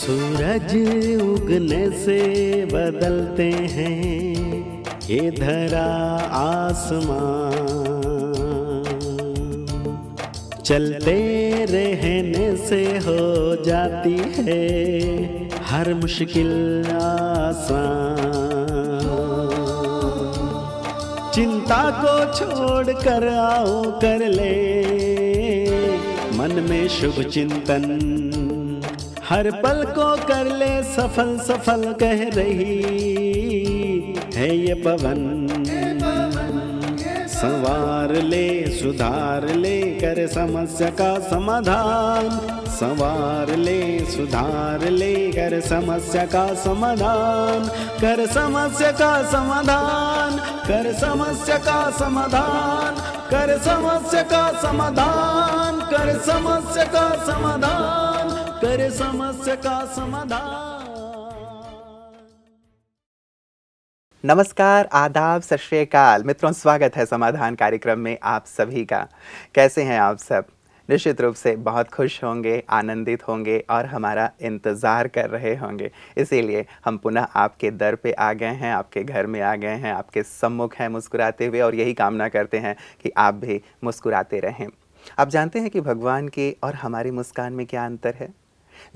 सूरज उगने से बदलते हैं ये धरा आसमां, चलते रहने से हो जाती है हर मुश्किल आसान। चिंता को छोड़ कर आओ कर ले मन में शुभ चिंतन, हर पल को कर ले सफल सफल कह रही है ये पवन। संवार ले सुधार ले कर समस्या का समाधान, संवार ले सुधार ले कर समस्या का समाधान, कर समस्या का समाधान, कर समस्या का समाधान, कर समस्या का समाधान, कर समस्या का समाधान, कर समस्या का समाधान। नमस्कार, आदाब, सत श्री अकाल मित्रों, स्वागत है समाधान कार्यक्रम में आप सभी का। कैसे हैं आप सब? निश्चित रूप से बहुत खुश होंगे, आनंदित होंगे और हमारा इंतज़ार कर रहे होंगे। इसीलिए हम पुनः आपके दर पे आ गए हैं, आपके घर में आ गए हैं, आपके सम्मुख हैं मुस्कुराते हुए, और यही कामना करते हैं कि आप भी मुस्कुराते रहें। आप जानते हैं कि भगवान की और हमारी मुस्कान में क्या अंतर है?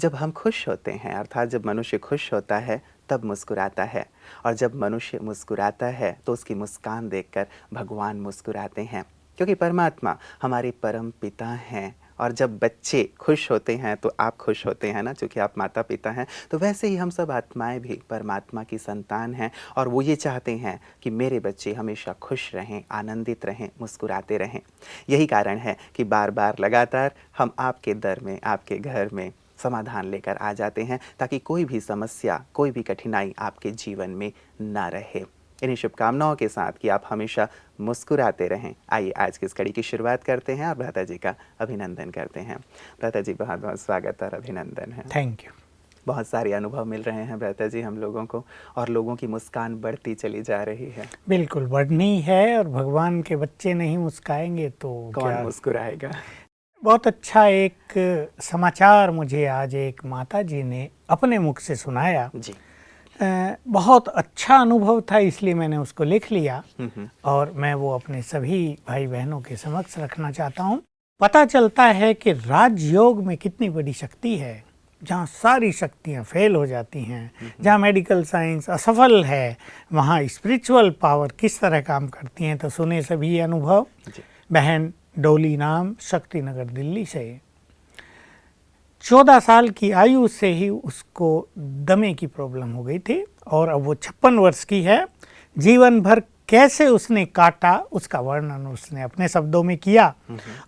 जब हम खुश होते हैं, अर्थात जब मनुष्य खुश होता है तब मुस्कुराता है, और जब मनुष्य मुस्कुराता है तो उसकी मुस्कान देखकर भगवान मुस्कुराते हैं, क्योंकि परमात्मा हमारे परम पिता हैं। और जब बच्चे खुश होते हैं तो आप खुश होते हैं ना, क्योंकि आप माता पिता हैं। तो वैसे ही हम सब आत्माएं भी परमात्मा की संतान हैं, और वो ये चाहते हैं कि मेरे बच्चे हमेशा खुश रहें, आनंदित रहें, मुस्कुराते रहें। यही कारण है कि बार बार लगातार हम आपके दर में, आपके घर में समाधान लेकर आ जाते हैं, ताकि कोई भी समस्या, कोई भी कठिनाई आपके जीवन में ना रहे। इन्हीं शुभकामनाओं के साथ कि आप हमेशा मुस्कुराते रहें, आइए आज की इस कड़ी की शुरुआत करते हैं और भ्राता जी का अभिनंदन करते हैं। भ्राता जी, बहुत बहुत स्वागत और अभिनंदन है। Thank you. बहुत सारे अनुभव मिल रहे हैं भ्राता जी हम लोगों को, और लोगों की मुस्कान बढ़ती चली जा रही है। बिल्कुल बढ़नी है, और भगवान के बच्चे नहीं मुस्काएंगे तो कौन क्या मुस्कुराएगा? बहुत अच्छा एक समाचार मुझे आज एक माता जी ने अपने मुख से सुनाया जी। बहुत अच्छा अनुभव था, इसलिए मैंने उसको लिख लिया और मैं वो अपने सभी भाई बहनों के समक्ष रखना चाहता हूँ। पता चलता है कि राजयोग में कितनी बड़ी शक्ति है, जहाँ सारी शक्तियाँ फेल हो जाती हैं, जहाँ मेडिकल साइंस असफल है, वहाँ स्पिरिचुअल पावर किस तरह काम करती हैं। तो सुने सभी ये अनुभव। बहन डोली नाम, शक्ति नगर दिल्ली से, 14 साल की आयु से ही उसको दमे की प्रॉब्लम हो गई थी, और अब वो 56 वर्ष की है। जीवन भर कैसे उसने काटा उसका वर्णन उसने अपने शब्दों में किया।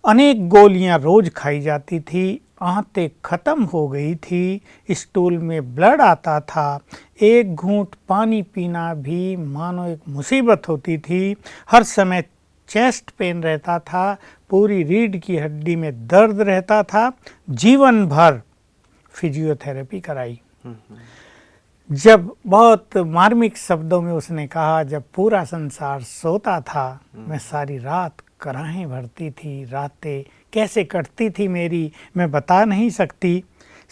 अनेक गोलियां रोज खाई जाती थी, आंतें खत्म हो गई थी, स्टूल में ब्लड आता था, एक घूंट पानी पीना भी मानो एक मुसीबत होती थी, हर समय चेस्ट पेन रहता था, पूरी रीढ़ की हड्डी में दर्द रहता था। जीवन भर फिजियोथेरेपी कराई। जब बहुत मार्मिक शब्दों में उसने कहा, जब पूरा संसार सोता था, मैं सारी रात कराहें भरती थी, रातें कैसे कटती थी मेरी मैं बता नहीं सकती।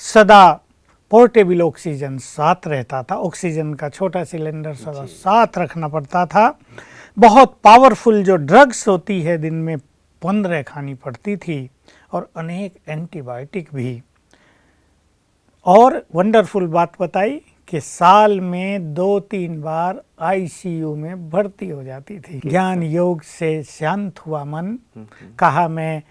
सदा पोर्टेबल ऑक्सीजन साथ रहता था, ऑक्सीजन का छोटा सिलेंडर सदा साथ रखना पड़ता था। बहुत पावरफुल जो ड्रग्स होती है दिन में 15 खानी पड़ती थी, और अनेक एंटीबायोटिक भी। और वंडरफुल बात बताई कि साल में 2-3 बार आईसीयू में भर्ती हो जाती थी। ज्ञान योग से शांत हुआ मन, कहा मैं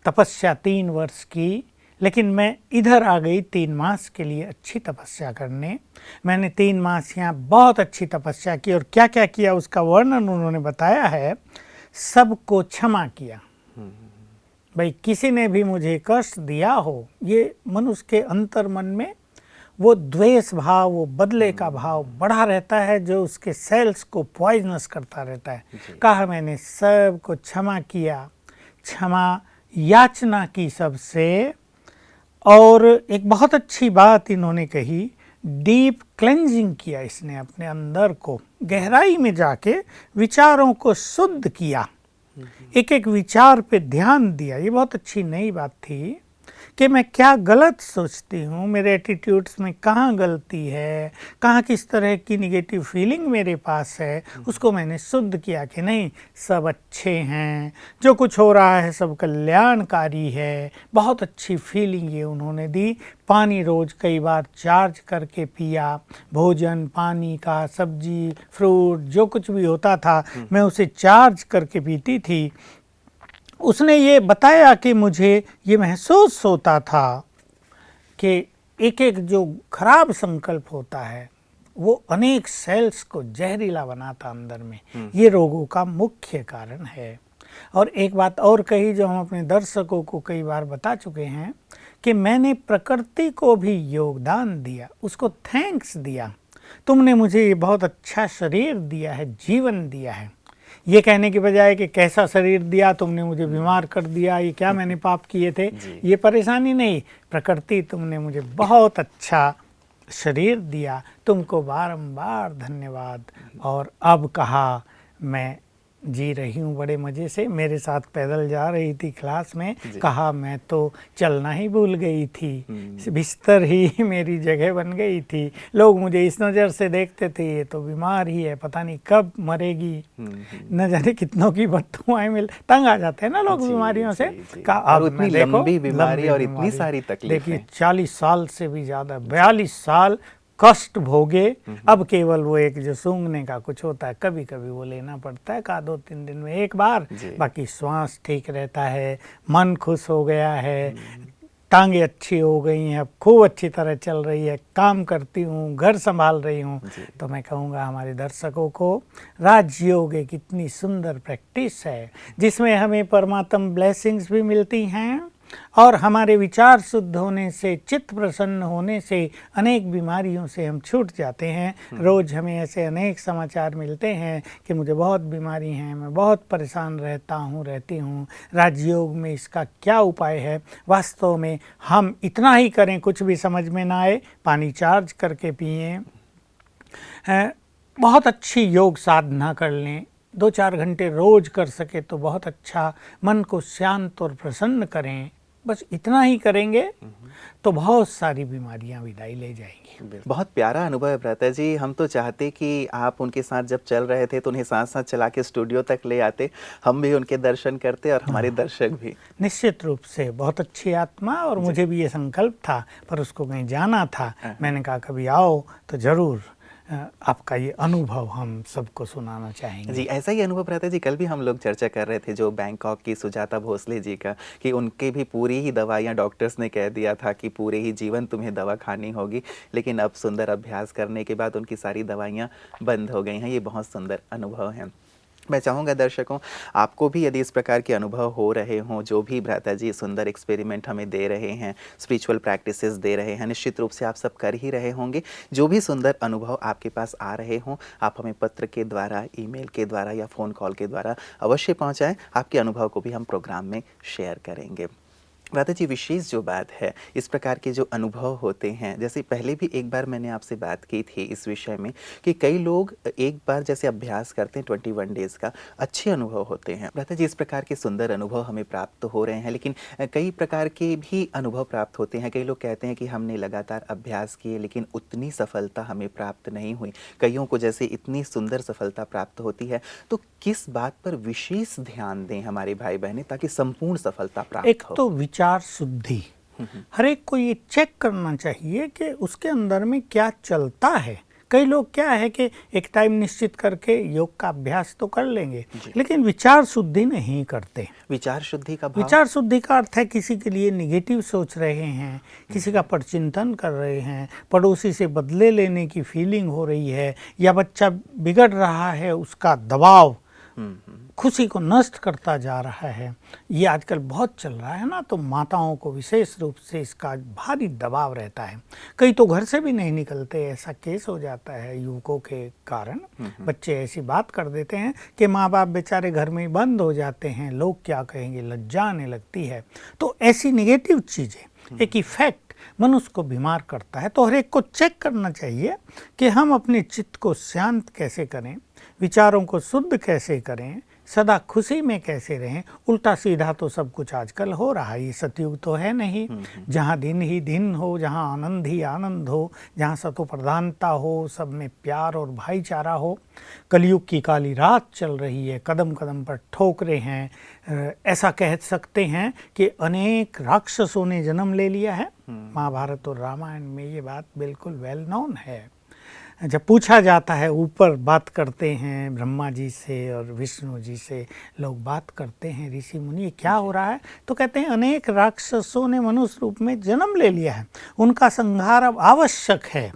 तपस्या 3 वर्ष की, लेकिन मैं इधर आ गई 3 मास के लिए अच्छी तपस्या करने। मैंने 3 मास यहाँ बहुत अच्छी तपस्या की, और क्या क्या किया उसका वर्णन उन्होंने बताया है। सबको क्षमा किया। भाई किसी ने भी मुझे कष्ट दिया हो, ये मनुष्य के अंतर मन में वो द्वेष भाव, वो बदले का भाव बढ़ा रहता है, जो उसके सेल्स को पॉइजनस करता रहता है। कहा मैंने सबको क्षमा किया, क्षमा याचना की सबसे। और एक बहुत अच्छी बात इन्होंने कही, डीप क्लेंजिंग किया इसने, अपने अंदर को गहराई में जाके विचारों को शुद्ध किया, एक एक विचार पे ध्यान दिया। ये बहुत अच्छी नई बात थी कि मैं क्या गलत सोचती हूँ, मेरे एटीट्यूड्स में कहाँ गलती है, कहाँ किस तरह की निगेटिव फीलिंग मेरे पास है, उसको मैंने शुद्ध किया कि नहीं सब अच्छे हैं, जो कुछ हो रहा है सब कल्याणकारी है। बहुत अच्छी फीलिंग ये उन्होंने दी। पानी रोज़ कई बार चार्ज करके पिया, भोजन पानी का, सब्जी फ्रूट जो कुछ भी होता था मैं उसे चार्ज करके पीती थी। उसने ये बताया कि मुझे ये महसूस होता था कि एक एक जो खराब संकल्प होता है वो अनेक सेल्स को जहरीला बनाता अंदर में, ये रोगों का मुख्य कारण है। और एक बात और कही जो हम अपने दर्शकों को कई बार बता चुके हैं कि मैंने प्रकृति को भी योगदान दिया, उसको थैंक्स दिया, तुमने मुझे ये बहुत अच्छा शरीर दिया है, जीवन दिया है। ये कहने की बजाय कि कैसा शरीर दिया, तुमने मुझे बीमार कर दिया, ये क्या मैंने पाप किए थे, ये परेशानी नहीं। प्रकृति तुमने मुझे बहुत अच्छा शरीर दिया, तुमको बारंबार धन्यवाद। और अब कहा मैं जी रही हूँ बड़े मज़े से। मेरे साथ पैदल जा रही थी क्लास में, कहा मैं तो चलना ही भूल गई थी, बिस्तर ही मेरी जगह बन गई थी। लोग मुझे इस नज़र से देखते थे ये तो बीमार ही है, पता नहीं कब मरेगी, न जाने कितनों की बददुआएं मिल, तंग आ जाते हैं ना लोग बीमारियों से। कहा अब मैं देखो लंबी बीमारी और इतनी सारी तकलीफें, देखिए 40 साल से भी ज़्यादा 42 साल कष्ट भोगे। अब केवल वो एक जो सूंघने का कुछ होता है कभी कभी वो लेना पड़ता है, का 2-3 दिन में एक बार, बाकी श्वास ठीक रहता है, मन खुश हो गया है, टांगे अच्छी हो गई हैं, अब खूब अच्छी तरह चल रही है, काम करती हूँ, घर संभाल रही हूँ। तो मैं कहूँगा हमारे दर्शकों को राजयोग एक इतनी सुंदर प्रैक्टिस है जिसमें हमें परमात्म ब्लेसिंग्स भी मिलती हैं और हमारे विचार शुद्ध होने से, चित्त प्रसन्न होने से अनेक बीमारियों से हम छूट जाते हैं। रोज़ हमें ऐसे अनेक समाचार मिलते हैं कि मुझे बहुत बीमारी है, मैं बहुत परेशान रहती हूँ, राजयोग में इसका क्या उपाय है। वास्तव में हम इतना ही करें, कुछ भी समझ में ना आए, पानी चार्ज करके पिएं, बहुत अच्छी योग साधना कर लें, 2-4 घंटे रोज़ कर सके तो बहुत अच्छा, मन को शांत और प्रसन्न करें। बस इतना ही करेंगे तो बहुत सारी बीमारियां विदाई ले जाएंगी। बहुत प्यारा अनुभव है भ्राता जी। हम तो चाहते कि आप उनके साथ जब चल रहे थे तो उन्हें साथ साथ चला के स्टूडियो तक ले आते, हम भी उनके दर्शन करते और हमारे दर्शक भी। निश्चित रूप से बहुत अच्छी आत्मा, और मुझे भी ये संकल्प था पर उसको कहीं जाना था। मैंने कहा कभी आओ तो ज़रूर आपका ये अनुभव हम सबको सुनाना चाहेंगे। जी, ऐसा ही अनुभव रहता है जी। कल भी हम लोग चर्चा कर रहे थे जो बैंकॉक की सुजाता भोसले जी का, कि उनके भी पूरी ही दवाइयाँ डॉक्टर्स ने कह दिया था कि पूरे ही जीवन तुम्हें दवा खानी होगी, लेकिन अब सुंदर अभ्यास करने के बाद उनकी सारी दवाइयाँ बंद हो गई हैं। ये बहुत सुंदर अनुभव है। मैं चाहूँगा दर्शकों आपको भी यदि इस प्रकार के अनुभव हो रहे हों, जो भी भ्राता जी सुंदर एक्सपेरिमेंट हमें दे रहे हैं, स्पिरिचुअल प्रैक्टिसेस दे रहे हैं, निश्चित रूप से आप सब कर ही रहे होंगे। जो भी सुंदर अनुभव आपके पास आ रहे हों, आप हमें पत्र के द्वारा, ईमेल के द्वारा या फ़ोन कॉल के द्वारा अवश्य पहुँचाएँ। आपके अनुभव को भी हम प्रोग्राम में शेयर करेंगे। भ्राता जी, विशेष जो बात है, इस प्रकार के जो अनुभव होते हैं, जैसे पहले भी एक बार मैंने आपसे बात की थी इस विषय में कि कई लोग एक बार जैसे अभ्यास करते हैं 21 डेज़ का, अच्छे अनुभव होते हैं। भ्राता जी, इस प्रकार के सुंदर अनुभव हमें प्राप्त हो रहे हैं, लेकिन कई प्रकार के भी अनुभव प्राप्त होते हैं। कई लोग कहते हैं कि हमने लगातार अभ्यास किए लेकिन उतनी सफलता हमें प्राप्त नहीं हुई। कईयों को जैसे इतनी सुंदर सफलता प्राप्त होती है, तो किस बात पर विशेष ध्यान दें हमारे भाई बहनें ताकि संपूर्ण सफलता प्राप्त हो? एक तो विचार शुद्धि, हर एक को ये चेक करना चाहिए कि उसके अंदर में क्या चलता है। कई लोग क्या है कि एक टाइम निश्चित करके योग का अभ्यास तो कर लेंगे लेकिन विचार शुद्धि नहीं करते। विचार शुद्धि का भाव? विचार शुद्धि का अर्थ है किसी के लिए निगेटिव सोच रहे हैं, किसी का परचिंतन कर रहे हैं, पड़ोसी से बदले लेने की फीलिंग हो रही है, या बच्चा बिगड़ रहा है उसका दबाव खुशी को नष्ट करता जा रहा है। ये आजकल बहुत चल रहा है ना, तो माताओं को विशेष रूप से इसका भारी दबाव रहता है। कई तो घर से भी नहीं निकलते, ऐसा केस हो जाता है युवकों के कारण। बच्चे ऐसी बात कर देते हैं कि माँ बाप बेचारे घर में ही बंद हो जाते हैं, लोग क्या कहेंगे, लज्जा आने लगती है। तो ऐसी निगेटिव चीज़ें, एक इफेक्ट मनुष्य को बीमार करता है। तो हर एक को चेक करना चाहिए कि हम अपने चित्त को शांत कैसे करें, विचारों को शुद्ध कैसे करें, सदा खुशी में कैसे रहें। उल्टा सीधा तो सब कुछ आजकल हो रहा है, ये सतयुग तो है नहीं जहाँ दिन ही दिन हो, जहाँ आनंद ही आनंद हो, जहाँ सतो प्रधानता हो, सब में प्यार और भाईचारा हो। कलयुग की काली रात चल रही है, कदम कदम पर ठोकरे हैं। ऐसा कह सकते हैं कि अनेक राक्षसों ने जन्म ले लिया है। महाभारत और रामायण में ये बात बिल्कुल वेल नोन है। जब पूछा जाता है, ऊपर बात करते हैं ब्रह्मा जी से और विष्णु जी से, लोग बात करते हैं ऋषि मुनि क्या हो रहा है, तो कहते हैं अनेक राक्षसों ने मनुष्य रूप में जन्म ले लिया है, उनका संहार अब आवश्यक है।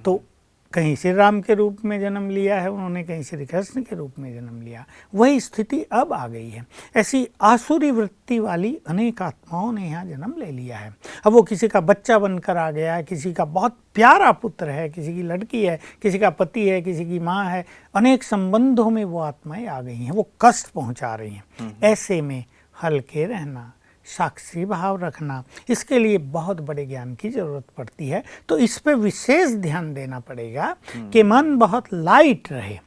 तो कहीं श्री राम के रूप में जन्म लिया है उन्होंने, कहीं श्री कृष्ण के रूप में जन्म लिया, वही स्थिति अब आ गई है। ऐसी आसुरी वृत्ति वाली अनेक आत्माओं ने यहाँ जन्म ले लिया है। अब वो किसी का बच्चा बनकर आ गया है, किसी का बहुत प्यारा पुत्र है, किसी की लड़की है, किसी का पति है, किसी की माँ है, अनेक संबंधों में वो आत्माएं आ गई हैं, वो कष्ट पहुँचा रही हैं। ऐसे में हल्के रहना, साक्षी भाव रखना, इसके लिए बहुत बड़े ज्ञान की जरूरत पड़ती है। तो इस पे विशेष ध्यान देना पड़ेगा कि मन बहुत लाइट रहे।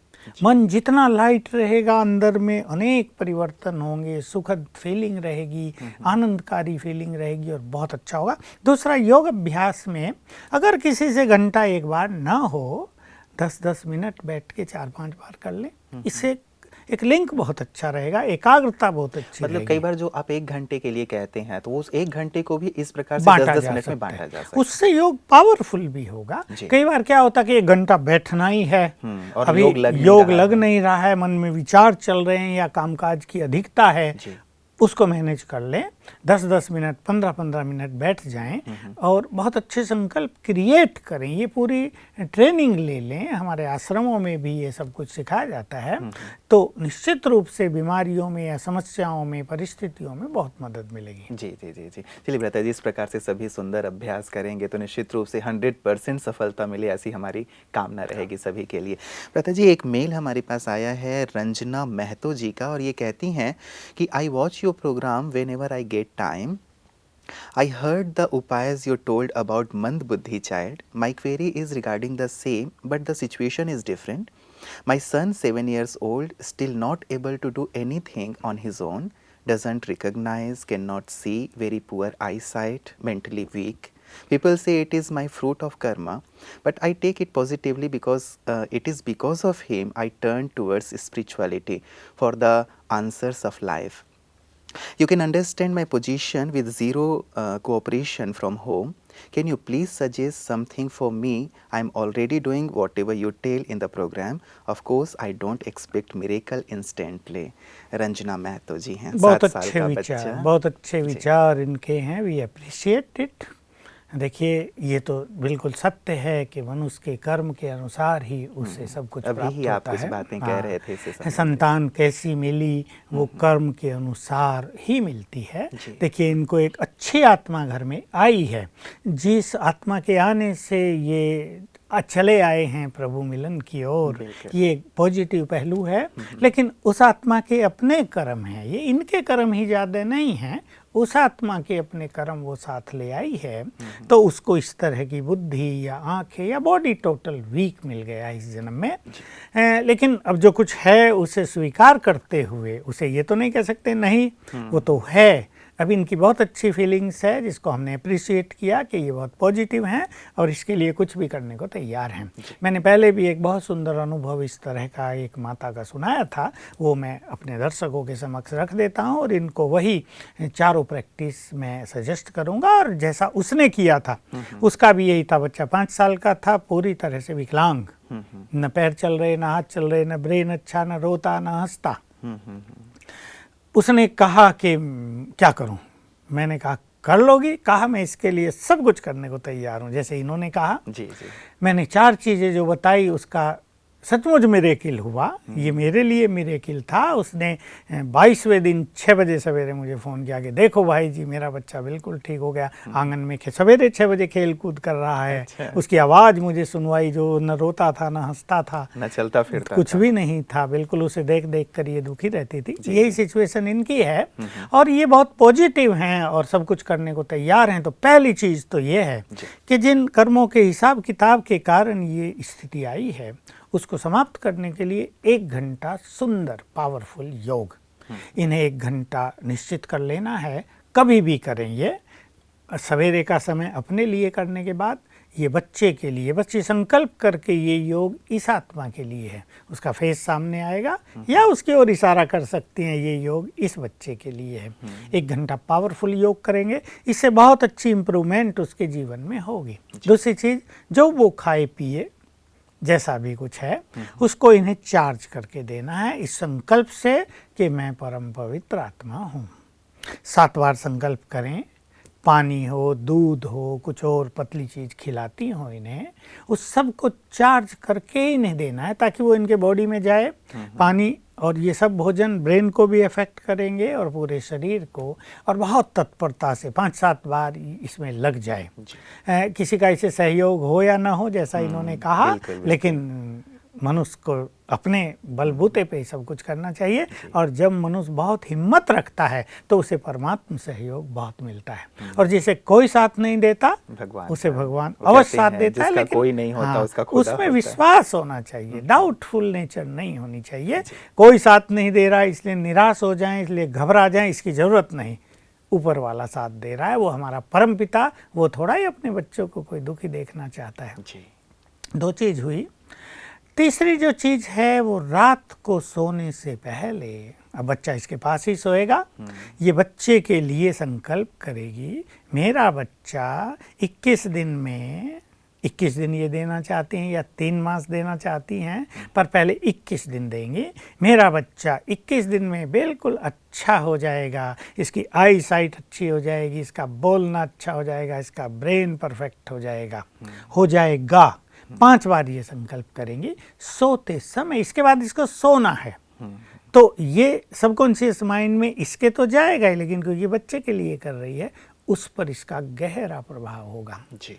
मन जितना लाइट रहेगा, अंदर में अनेक परिवर्तन होंगे, सुखद फीलिंग रहेगी, आनंदकारी फीलिंग रहेगी और बहुत अच्छा होगा। दूसरा, योग अभ्यास में अगर किसी से घंटा एक बार ना हो, 10-10 मिनट बैठ के 4-5 बार कर लें, इससे एक लिंक बहुत अच्छा रहेगा, एकाग्रता बहुत अच्छी मतलब रहेगी। कई बार जो आप 1 घंटे के लिए कहते हैं, तो उस 1 घंटे को भी इस प्रकार से बांटा 10-10 जा मिनट में सकता बांटा है। जा सकता है। उससे योग पावरफुल भी होगा। जी। कई बार क्या होता है कि 1 घंटा बैठना ही है, और अभी योग लग नहीं रहा है, मन में विचार चल रहे हैं या कामकाज की अधिकता है, जी। उसको मैनेज कर लें। 10-10 मिनट, 15-15 मिनट बैठ जाएं और बहुत अच्छे संकल्प क्रिएट करें। ये पूरी ट्रेनिंग ले लें, हमारे आश्रमों में भी ये सब कुछ सिखाया जाता है। तो निश्चित रूप से बीमारियों में या समस्याओं में, परिस्थितियों में बहुत मदद मिलेगी। जी जी जी जी। चलिए भ्राता जी, इस प्रकार से सभी सुंदर अभ्यास करेंगे तो निश्चित रूप से 100% सफलता मिले, ऐसी हमारी कामना रहेगी सभी के लिए। भ्राता जी, एक मेल हमारे पास आया है रंजना महतो जी का, और ये कहती हैं कि I watch your programme whenever I get time. I heard the upayas you told about Mand Buddhi child. My query is regarding the same, but the situation is different. My son, 7 years old, still not able to do anything on his own, doesn't recognize, cannot see, very poor eyesight, mentally weak. People say it is my fruit of karma, but I take it positively because it is because of him I turn towards spirituality for the answers of life. You can understand my position with zero cooperation from home. Can you please suggest something for me? I am already doing whatever you tell in the program. Of course, I don't expect miracle instantly. Ranjana Mahato ji हैं, 7 साल का बच्चा। बहुत अच्छे विचार इनके हैं, we appreciate it. देखिए, ये तो बिल्कुल सत्य है कि मनुष्य के कर्म के अनुसार ही उससे सब कुछ प्राप्त अभी होता आप कुछ है। बातें कह रहे थे इससे संबंधित। संतान कैसी मिली, वो कर्म के अनुसार ही मिलती है। देखिए, इनको एक अच्छी आत्मा घर में आई है, जिस आत्मा के आने से ये चले आए हैं प्रभु मिलन की ओर, ये एक पॉजिटिव पहलू है। लेकिन उस आत्मा के अपने कर्म हैं, ये इनके कर्म ही ज़्यादा नहीं हैं, उस आत्मा के अपने कर्म वो साथ ले आई है। तो उसको इस तरह की बुद्धि या आंखें या बॉडी टोटल वीक मिल गया इस जन्म में। लेकिन अब जो कुछ है उसे स्वीकार करते हुए, उसे ये तो नहीं कह सकते नहीं, वो तो है। अभी इनकी बहुत अच्छी फीलिंग्स है, जिसको हमने अप्रिशिएट किया कि ये बहुत पॉजिटिव हैं और इसके लिए कुछ भी करने को तैयार हैं। मैंने पहले भी एक बहुत सुंदर अनुभव इस तरह का एक माता का सुनाया था, वो मैं अपने दर्शकों के समक्ष रख देता हूँ और इनको वही चारों प्रैक्टिस मैं सजेस्ट करूँगा। और जैसा उसने किया था उसका भी यही था। बच्चा 5 साल का था, पूरी तरह से विकलांग, न पैर चल रहे, न हाथ चल रहे, न ब्रेन अच्छा, न रोता, न हंसता। उसने कहा कि क्या करूं? मैंने कहा कर लोगी? कहा मैं इसके लिए सब कुछ करने को तैयार हूं। जैसे इन्होंने कहा, जी जी, मैंने 4 चीज़ें जो बताई उसका सचमुच मिरेकिल हुआ। ये मेरे लिए मिरेकिल था। उसने 22वें दिन 6 बजे सवेरे मुझे फ़ोन किया कि देखो भाई जी, मेरा बच्चा बिल्कुल ठीक हो गया। आंगन में सवेरे 6 बजे खेल कूद कर रहा है। अच्छा। उसकी आवाज़ मुझे सुनवाई, जो न रोता था, न हंसता था, न चलता फिरता, कुछ भी नहीं था। बिल्कुल उसे देख देख कर ये दुखी रहती थी। यही सिचुएशन इनकी है और ये बहुत पॉजिटिव हैं और सब कुछ करने को तैयार हैं। तो पहली चीज़ तो ये है कि जिन कर्मों के हिसाब किताब के कारण ये स्थिति आई है, उसको समाप्त करने के लिए 1 घंटा सुंदर पावरफुल योग, इन्हें 1 घंटा निश्चित कर लेना है। कभी भी करें, ये सवेरे का समय अपने लिए करने के बाद ये बच्चे के लिए, बच्चे संकल्प करके ये योग इस आत्मा के लिए है, उसका फेस सामने आएगा या उसकी ओर इशारा कर सकती हैं, ये योग इस बच्चे के लिए है। 1 घंटा पावरफुल योग करेंगे, इससे बहुत अच्छी इम्प्रूवमेंट उसके जीवन में होगी। दूसरी चीज़, जो वो खाए पिए जैसा भी कुछ है उसको इन्हें चार्ज करके देना है इस संकल्प से कि मैं परम पवित्र आत्मा हूँ। 7 बार संकल्प करें, पानी हो, दूध हो, कुछ और पतली चीज़ खिलाती हो इन्हें, उस सब को चार्ज करके इन्हें देना है ताकि वो इनके बॉडी में जाए। पानी और ये सब भोजन ब्रेन को भी अफेक्ट करेंगे और पूरे शरीर को, और बहुत तत्परता से 5-7 बार इसमें लग जाए। किसी का इसे सहयोग हो या ना हो, जैसा इन्होंने कहा, लेकिन मनुष्य को अपने बलबूते पे सब कुछ करना चाहिए। और जब मनुष्य बहुत हिम्मत रखता है तो उसे परमात्मा सहयोग बहुत मिलता है, और जिसे कोई साथ नहीं देता उसे भगवान अवश्य साथ देता है, लेकिन कोई नहीं होता, उसका खुदा उसमें विश्वास होना चाहिए, डाउटफुल नेचर नहीं होनी चाहिए। कोई साथ नहीं दे रहा इसलिए निराश हो जाएं, इसलिए घबरा जाएं, इसकी ज़रूरत नहीं। ऊपर वाला साथ दे रहा है, वो हमारा परम पिता, वो थोड़ा ही अपने बच्चों को कोई दुखी देखना चाहता है। 2 चीज़ हुई। तीसरी जो चीज़ है वो रात को सोने से पहले, अब बच्चा इसके पास ही सोएगा, ये बच्चे के लिए संकल्प करेगी, मेरा बच्चा 21 दिन में, 21 दिन ये देना चाहती हैं या 3 मास देना चाहती हैं, पर पहले 21 दिन देंगी। मेरा बच्चा 21 दिन में बिल्कुल अच्छा हो जाएगा, इसकी आई साइट अच्छी हो जाएगी, इसका बोलना अच्छा हो जाएगा, इसका ब्रेन परफेक्ट हो जाएगा, हो जाएगा। 5 बार ये संकल्प करेंगे सोते समय। इसके बाद इसको सोना है, तो ये सबकॉन्शियस माइंड में इसके तो जाएगा ही, लेकिन क्योंकि बच्चे के लिए कर रही है उस पर इसका गहरा प्रभाव होगा जी।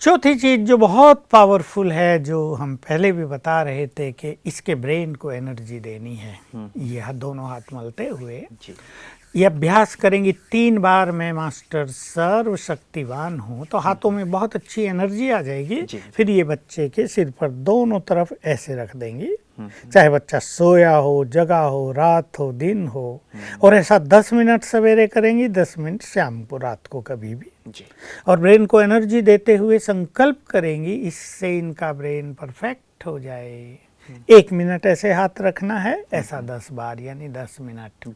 चौथी चीज़ जो बहुत पावरफुल है, जो हम पहले भी बता रहे थे कि इसके ब्रेन को एनर्जी देनी है, ये दोनों हाथ मलते हुए जी। ये अभ्यास करेंगी 3 बार, मैं मास्टर सर्वशक्तिवान हूँ, तो हाथों में बहुत अच्छी एनर्जी आ जाएगी। फिर ये बच्चे के सिर पर दोनों तरफ ऐसे रख देंगी, चाहे बच्चा सोया हो, जगा हो, रात हो, दिन हो, और ऐसा 10 मिनट सवेरे करेंगी, 10 मिनट शाम को, रात को कभी भी जी। और ब्रेन को एनर्जी देते हुए संकल्प करेंगी इससे इनका ब्रेन परफेक्ट हो जाए। 1 मिनट ऐसे हाथ रखना है, ऐसा 10 बार, यानी 10 मिनट।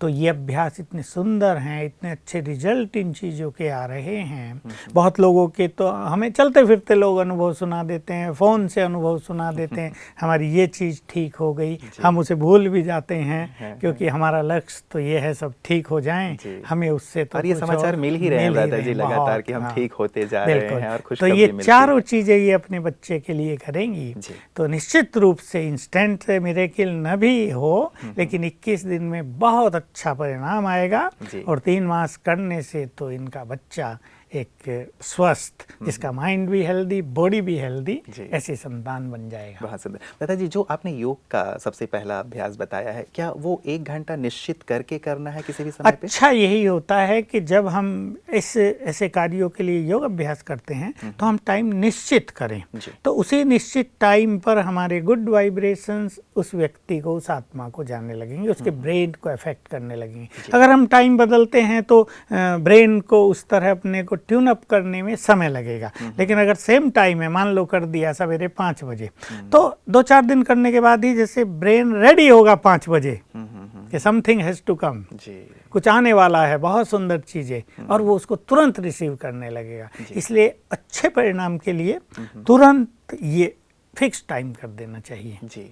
तो ये अभ्यास इतने सुंदर हैं, इतने अच्छे रिजल्ट इन चीज़ों के आ रहे हैं। बहुत लोगों के तो हमें चलते फिरते लोग अनुभव सुना देते हैं, फ़ोन से अनुभव सुना देते हैं, हमारी ये चीज़ ठीक हो गई, हम उसे भूल भी जाते हैं, क्योंकि हमारा लक्ष्य तो ये है सब ठीक हो जाएं, हमें उससे तो ये समाचार मिल ही रहे हैं दादाजी लगातार कि हम ठीक होते जा रहे हैं और खुशखबरी मिलती है। तो ये चारों चीज़ें ये अपने बच्चे के लिए करेंगी, तो निश्चित रूप से इंस्टेंट से मिरेकल न भी हो, लेकिन 21 दिन में बहुत अच्छा परिणाम आएगा। और 3 मास करने से तो इनका बच्चा एक स्वस्थ, जिसका माइंड भी हेल्दी, बॉडी भी हेल्दी, ऐसी संतान बन जाएगा। बहुत सुंदर। दादाजी, जो आपने योग का सबसे पहला अभ्यास बताया है, क्या वो 1 घंटा निश्चित करके करना है किसी भी समय पे? अच्छा, यही होता है कि जब हम ऐसे कार्यों के लिए योग अभ्यास करते हैं तो हम टाइम निश्चित करें, तो उसी निश्चित टाइम पर हमारे गुड वाइब्रेशंस उस व्यक्ति को, उस आत्मा को जाने लगेंगे, उसके ब्रेन को अफेक्ट करने लगेंगे। अगर हम टाइम बदलते हैं तो ब्रेन को उस तरह अपने को ट्यून अप करने में समय लगेगा, लेकिन अगर सेम टाइम है, मान लो कर दिया सवेरे 5 बजे, तो 2-4 दिन करने के बाद ही जैसे ब्रेन रेडी होगा 5 बजे कि समथिंग हैज़ टू कम, कुछ आने वाला है, बहुत सुंदर चीज़ें, और वो उसको तुरंत रिसीव करने लगेगा। इसलिए अच्छे परिणाम के लिए तुरंत ये फिक्स टाइम कर देना चाहिए जी।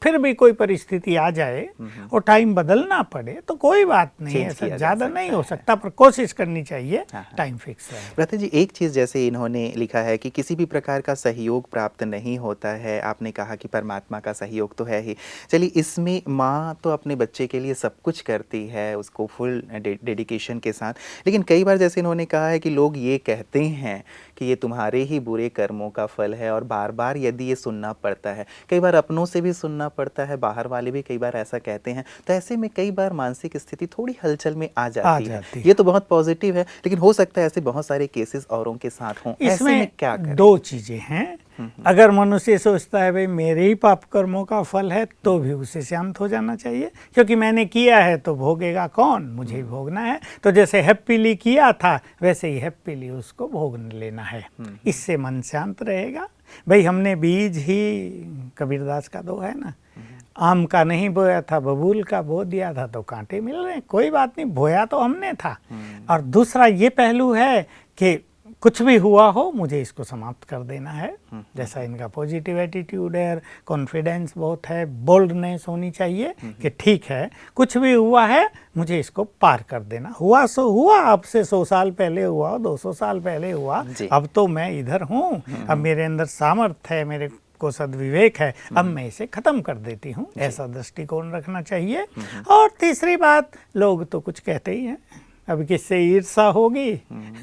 फिर भी कोई परिस्थिति आ जाए और टाइम बदलना पड़े तो कोई बात नहीं है, ऐसा ज़्यादा नहीं हो सकता, पर कोशिश करनी चाहिए टाइम फिक्स है। भ्राता जी, एक चीज़ जैसे इन्होंने लिखा है कि किसी भी प्रकार का सहयोग प्राप्त नहीं होता है, आपने कहा कि परमात्मा का सहयोग तो है ही। चलिए, इसमें माँ तो अपने बच्चे के लिए सब कुछ करती है, उसको फुल डेडिकेशन के साथ, लेकिन कई बार जैसे इन्होंने कहा है कि लोग ये कहते हैं कि ये तुम्हारे ही बुरे कर्मों का फल है, और बार बार यदि ये सुनना पड़ता है, कई बार अपनों से भी सुनना पड़ता है, बाहर वाले भी कई बार ऐसा कहते हैं, तो ऐसे में कई बार मानसिक स्थिति थोड़ी हलचल में आ जाती है। ये तो बहुत पॉजिटिव है, लेकिन हो सकता है ऐसे बहुत सारे केसेस औरों के साथ हों। ऐसे में क्या करें? दो चीजें हैं। अगर मनुष्य सोचता है भाई मेरे ही पाप कर्मों का फल है, तो भी उसे शांत हो जाना चाहिए, क्योंकि मैंने किया है तो भोगेगा कौन, मुझे ही भोगना है। तो जैसे हैप्पीली किया था वैसे ही हैप्पीली उसको भोग लेना है, इससे मन शांत रहेगा। भाई हमने बीज ही, कबीरदास का दो है ना, आम का नहीं बोया था बबूल का बो दिया था तो कांटे मिल रहे हैं, कोई बात नहीं, बोया तो हमने था। और दूसरा ये पहलू है कि कुछ भी हुआ हो मुझे इसको समाप्त कर देना है। जैसा इनका पॉजिटिव एटीट्यूड है, कॉन्फिडेंस बहुत है, बोल्डनेस होनी चाहिए कि ठीक है कुछ भी हुआ है मुझे इसको पार कर देना, हुआ सो हुआ, अब से 100 साल पहले हुआ, 200 साल पहले हुआ, अब तो मैं इधर हूँ, अब मेरे अंदर सामर्थ्य है, मेरे को सद्विवेक है, अब मैं इसे खत्म कर देती हूँ, ऐसा दृष्टिकोण रखना चाहिए। और तीसरी बात, लोग तो कुछ कहते ही हैं, अब किससे ईर्ष्या होगी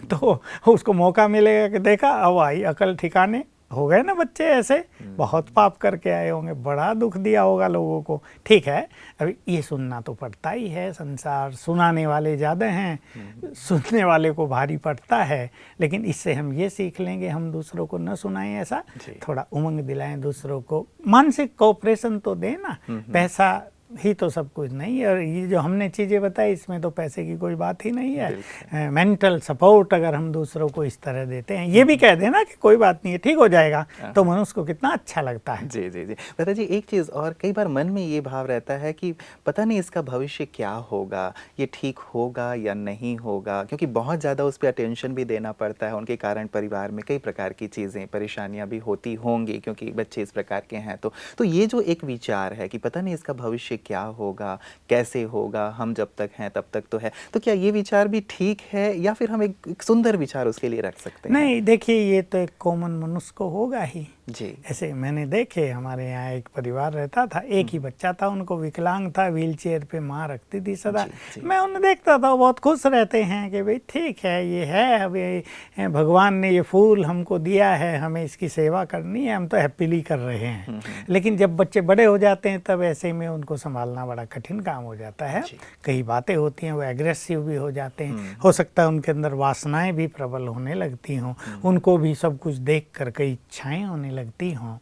तो उसको मौका मिलेगा कि देखा अब आई अकल ठिकाने। हो गए ना बच्चे ऐसे, बहुत पाप करके आए होंगे, बड़ा दुख दिया होगा लोगों को। ठीक है, अभी ये सुनना तो पड़ता ही है, संसार सुनाने वाले ज़्यादा हैं, सुनने वाले को भारी पड़ता है। लेकिन इससे हम ये सीख लेंगे, हम दूसरों को न सुनाएं ऐसा, थोड़ा उमंग दिलाएं दूसरों को, मानसिक कोऑपरेशन तो दें ना। पैसा ही तो सब कुछ नहीं है, और ये जो हमने चीज़ें बताई इसमें तो पैसे की कोई बात ही नहीं है। मेंटल सपोर्ट अगर हम दूसरों को इस तरह देते हैं, ये भी कह देना कि कोई बात नहीं है, ठीक हो जाएगा, तो मनुष्य को कितना अच्छा लगता है। जी जी जी। पता जी एक चीज़ और, कई बार मन में ये भाव रहता है कि पता नहीं इसका भविष्य क्या होगा, ये ठीक होगा या नहीं होगा, क्योंकि बहुत ज़्यादा उस पर अटेंशन भी देना पड़ता है, उनके कारण परिवार में कई प्रकार की चीज़ें, परेशानियाँ भी होती होंगी, क्योंकि बच्चे इस प्रकार के हैं। तो ये जो एक विचार है कि पता नहीं इसका भविष्य क्या होगा, कैसे होगा, हम जब तक हैं तब तक तो है, तो क्या ये विचार भी ठीक है, या फिर हम एक सुंदर विचार उसके लिए रख सकते हैं? नहीं, देखिए ये तो एक कॉमन मनुष्य को होगा ही जी। ऐसे मैंने देखे, हमारे यहाँ एक परिवार रहता था, एक ही बच्चा था, उनको विकलांग था, व्हील चेयर पे माँ रखती थी सदा। मैं उन्हें देखता था, बहुत खुश रहते हैं कि भाई ठीक है, ये है, अब ये भगवान ने ये फूल हमको दिया है, हमें इसकी सेवा करनी है, हम तो हैप्पीली कर रहे हैं। लेकिन जब बच्चे बड़े हो जाते हैं तब ऐसे में उनको संभालना बड़ा कठिन काम हो जाता है। कई बातें होती हैं, वो एग्रेसिव भी हो जाते हैं, हो सकता है उनके अंदर वासनाएं भी प्रबल होने लगती हों, उनको भी सब कुछ देख कर कई इच्छाएँ होने लगती हों।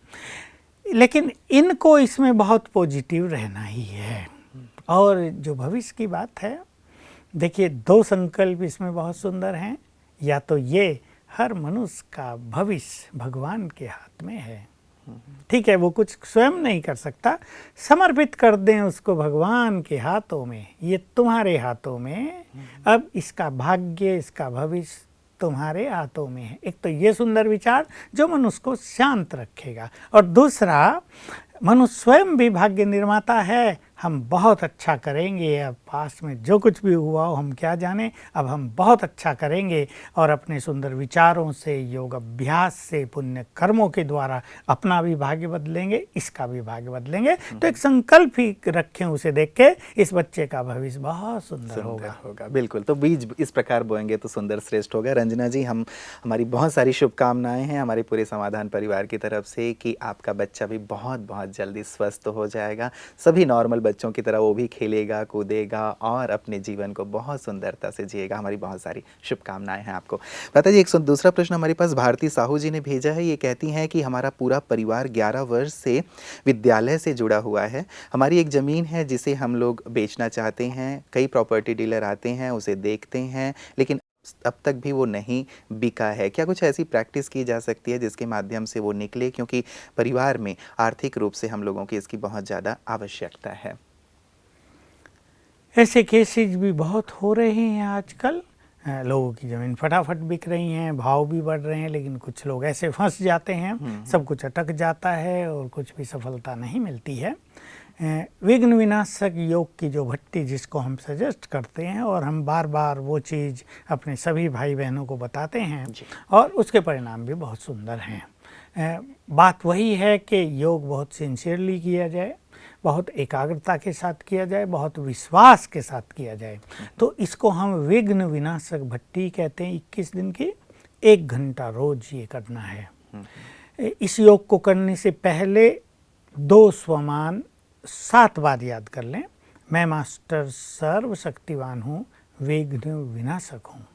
लेकिन इनको इसमें बहुत पॉजिटिव रहना ही है। और जो भविष्य की बात है, देखिए दो संकल्प इसमें बहुत सुंदर हैं। या तो ये, हर मनुष्य का भविष्य भगवान के हाथ में है, ठीक है, वो कुछ स्वयं नहीं कर सकता, समर्पित कर दें उसको भगवान के हाथों में, ये तुम्हारे हाथों में, अब इसका भाग्य, इसका भविष्य तुम्हारे हाथों में है। एक तो ये सुंदर विचार जो मनुष्य को शांत रखेगा, और दूसरा, मनुष्य स्वयं भी भाग्य निर्माता है, हम बहुत अच्छा करेंगे, अब पास में जो कुछ भी हुआ हो हम क्या जाने, अब हम बहुत अच्छा करेंगे, और अपने सुंदर विचारों से, योग अभ्यास से, पुण्य कर्मों के द्वारा अपना भी भाग्य बदलेंगे, इसका भी भाग्य बदलेंगे। तो एक संकल्प ही रखें, उसे देख के इस बच्चे का भविष्य बहुत सुंदर होगा। बिल्कुल, तो बीज इस प्रकार बोएंगे तो सुंदर श्रेष्ठ होगा। रंजना जी, हमारी बहुत सारी शुभकामनाएं हैं हमारे पूरे समाधान परिवार की तरफ से कि आपका बच्चा भी बहुत बहुत जल्दी स्वस्थ हो जाएगा, सभी नॉर्मल बच्चों की तरह वो भी खेलेगा, कूदेगा और अपने जीवन को बहुत सुंदरता से जिएगा। हमारी बहुत सारी शुभकामनाएं हैं आपको। पता जी, एक दूसरा प्रश्न हमारे पास भारती साहू जी ने भेजा है। ये कहती हैं कि हमारा पूरा परिवार 11 वर्ष से विद्यालय से जुड़ा हुआ है। हमारी एक ज़मीन है जिसे हम लोग बेचना चाहते हैं, कई प्रॉपर्टी डीलर आते हैं, उसे देखते हैं, लेकिन अब तक भी वो नहीं बिका है। क्या कुछ ऐसी प्रैक्टिस की जा सकती है जिसके माध्यम से वो निकले, क्योंकि परिवार में आर्थिक रूप से हम लोगों की इसकी बहुत ज़्यादा आवश्यकता है? ऐसे केसेज भी बहुत हो रहे हैं आजकल। लोगों की ज़मीन फटाफट बिक रही हैं, भाव भी बढ़ रहे हैं, लेकिन कुछ लोग ऐसे फंस जाते हैं, सब कुछ अटक जाता है और कुछ भी सफलता नहीं मिलती है। विघ्न विनाशक योग की जो भट्टी जिसको हम सजेस्ट करते हैं, और हम बार बार वो चीज़ अपने सभी भाई बहनों को बताते हैं, और उसके परिणाम भी बहुत सुंदर हैं। बात वही है कि योग बहुत सिंसियरली किया जाए, बहुत एकाग्रता के साथ किया जाए, बहुत विश्वास के साथ किया जाए। तो इसको हम विघ्न विनाशक भट्टी कहते हैं। 21 दिन की 1 घंटा रोज ये करना है। इस योग को करने से पहले 2 स्वमान 7 बार याद कर लें, मैं मास्टर सर्वशक्तिवान हूँ, विघ्न विनाशक हूँ।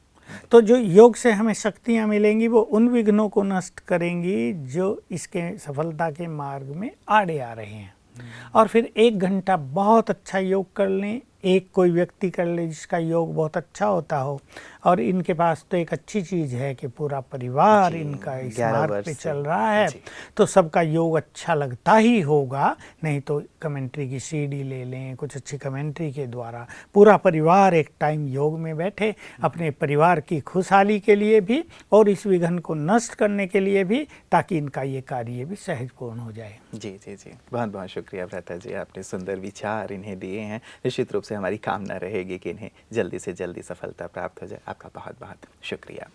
तो जो योग से हमें शक्तियाँ मिलेंगी वो उन विघ्नों को नष्ट करेंगी जो इसके सफलता के मार्ग में आड़े आ रहे हैं। और फिर 1 घंटा बहुत अच्छा योग कर लें, एक कोई व्यक्ति कर ले जिसका योग बहुत अच्छा होता हो, और इनके पास तो एक अच्छी चीज़ है कि पूरा परिवार इनका इस 11 मार्ग वर्ष पे से। चल रहा है, जी। तो सबका योग अच्छा लगता ही होगा। नहीं तो कमेंट्री की सीडी ले लें, कुछ अच्छी कमेंट्री के द्वारा पूरा परिवार एक टाइम योग में बैठे, अपने परिवार की खुशहाली के लिए भी और इस विघ्न को नष्ट करने के लिए भी, ताकि इनका ये कार्य भी सहजपूर्ण हो जाए। जी जी जी, बहुत बहुत शुक्रिया भ्राता जी, आपने सुंदर विचार इन्हें दिए हैं। निश्चित रूप से हमारी कामना रहेगी कि इन्हें जल्दी से जल्दी सफलता प्राप्त हो जाए। आपका बहुत बहुत शुक्रिया।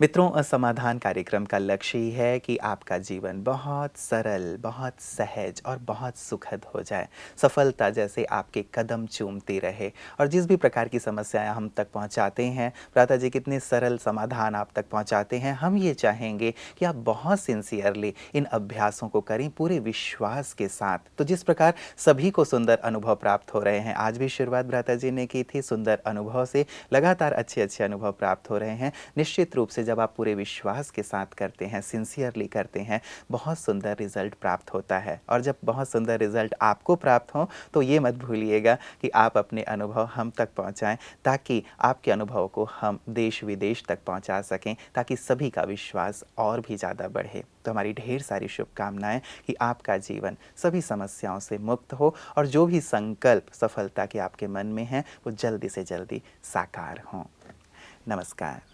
मित्रों, समाधान कार्यक्रम का लक्ष्य ही है कि आपका जीवन बहुत सरल, बहुत सहज और बहुत सुखद हो जाए। सफलता जैसे आपके कदम चूमती रहे, और जिस भी प्रकार की समस्याएं हम तक पहुंचाते हैं, भ्राता जी कितने सरल समाधान आप तक पहुंचाते हैं। हम ये चाहेंगे कि आप बहुत सिंसियरली इन अभ्यासों को करें, पूरे विश्वास के साथ। तो जिस प्रकार सभी को सुंदर अनुभव प्राप्त हो रहे हैं, आज भी शुरुआत भ्राता जी ने की थी सुंदर अनुभव से, लगातार अच्छे अच्छे अनुभव प्राप्त हो रहे हैं। निश्चित रूप से जब आप पूरे विश्वास के साथ करते हैं, सिंसियरली करते हैं, बहुत सुंदर रिजल्ट प्राप्त होता है। और जब बहुत सुंदर रिजल्ट आपको प्राप्त हो तो ये मत भूलिएगा कि आप अपने अनुभव हम तक पहुंचाएं, ताकि आपके अनुभव को हम देश विदेश तक पहुंचा सकें, ताकि सभी का विश्वास और भी ज़्यादा बढ़े। तो हमारी ढेर सारी शुभकामनाएं कि आपका जीवन सभी समस्याओं से मुक्त हो, और जो भी संकल्प सफलता के आपके मन में हैं वो जल्दी से जल्दी साकार हों। नमस्कार।